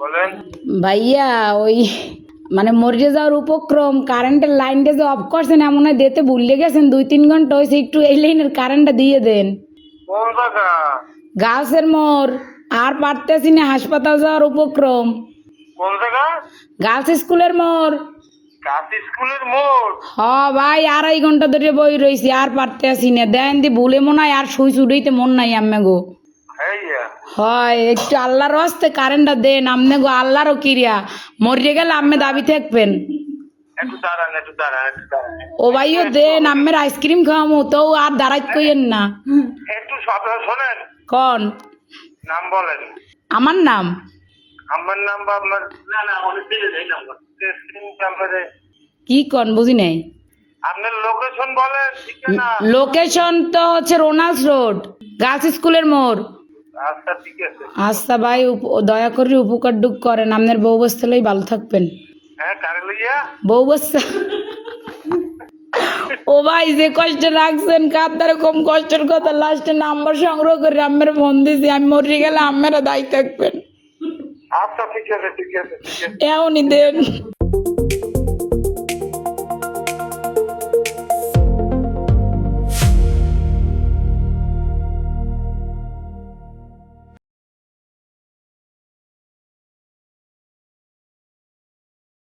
বলেন। ভাইয়া ওই মানে মরে যাওয়ার উপক্রম কারেন্টের লাইনটা যে অফ করছেন এমন হয় দিতে ভুলে গেছেন 2-3 ঘন্টা হয়েছে একটু এই লাইনের কারেন্টটা দিয়ে দেন কোন জায়গা? গাছের মোড় আর পারতেছি না হাসপাতাল যাওয়ার উপক্রম কোন জায়গা? গার্লস স্কুলের মোড় কাশি স্কুলের মোড়। হ ভাই 2.5 ঘন্টা ধরে বই রয়েছি আর পারতেছি না দেন দি ভুলে মনে হয় আর শুই ছুটাইতে মন নাই আম্মে গো হ্যাঁ হয় একটু আল্লাহর হস্তে কারেন্টটা দেন আমনে গো আল্লাহরও কিরিয়া মরিয়ে গেলে আম্মে দাবি থাকবেন একটু দাঁড়ান। ও ভাইও দেন আম্মের আইসক্রিম খাওয়ামো তো আর দাঁড়াইত কইেন না একটু কথা শোনেন। কন নাম বলেন। আমার নাম আমার নাম বা আপনার না অনেক দিলে এই নাম্বার নাম্বারে কি কন বুঝি নাই আপনার লোকেশন বলেন ঠিকানা। লোকেশন তো হচ্ছে রোনাল্ডস রোড গার্লস স্কুলের মোড় আচ্ছা ঠিক আছে। আচ্ছা ভাই দয়া করে উপকার ডুক করেন আপনার বউ বস্তা লই ভালো থাকবেন হ্যাঁ কারে লইয়া? বউ বস্তা ও ভাই যে কষ্ট রাখছেন কার দ্বারা কম কষ্টের কথা লাস্টে নাম্বার সংগ্রহ করে আম্মের ফোন দিছি আমি মরে গেলে আম্মেরা দায়ী থাকবেন আচ্ছা ঠিক আছে। এমনই দেন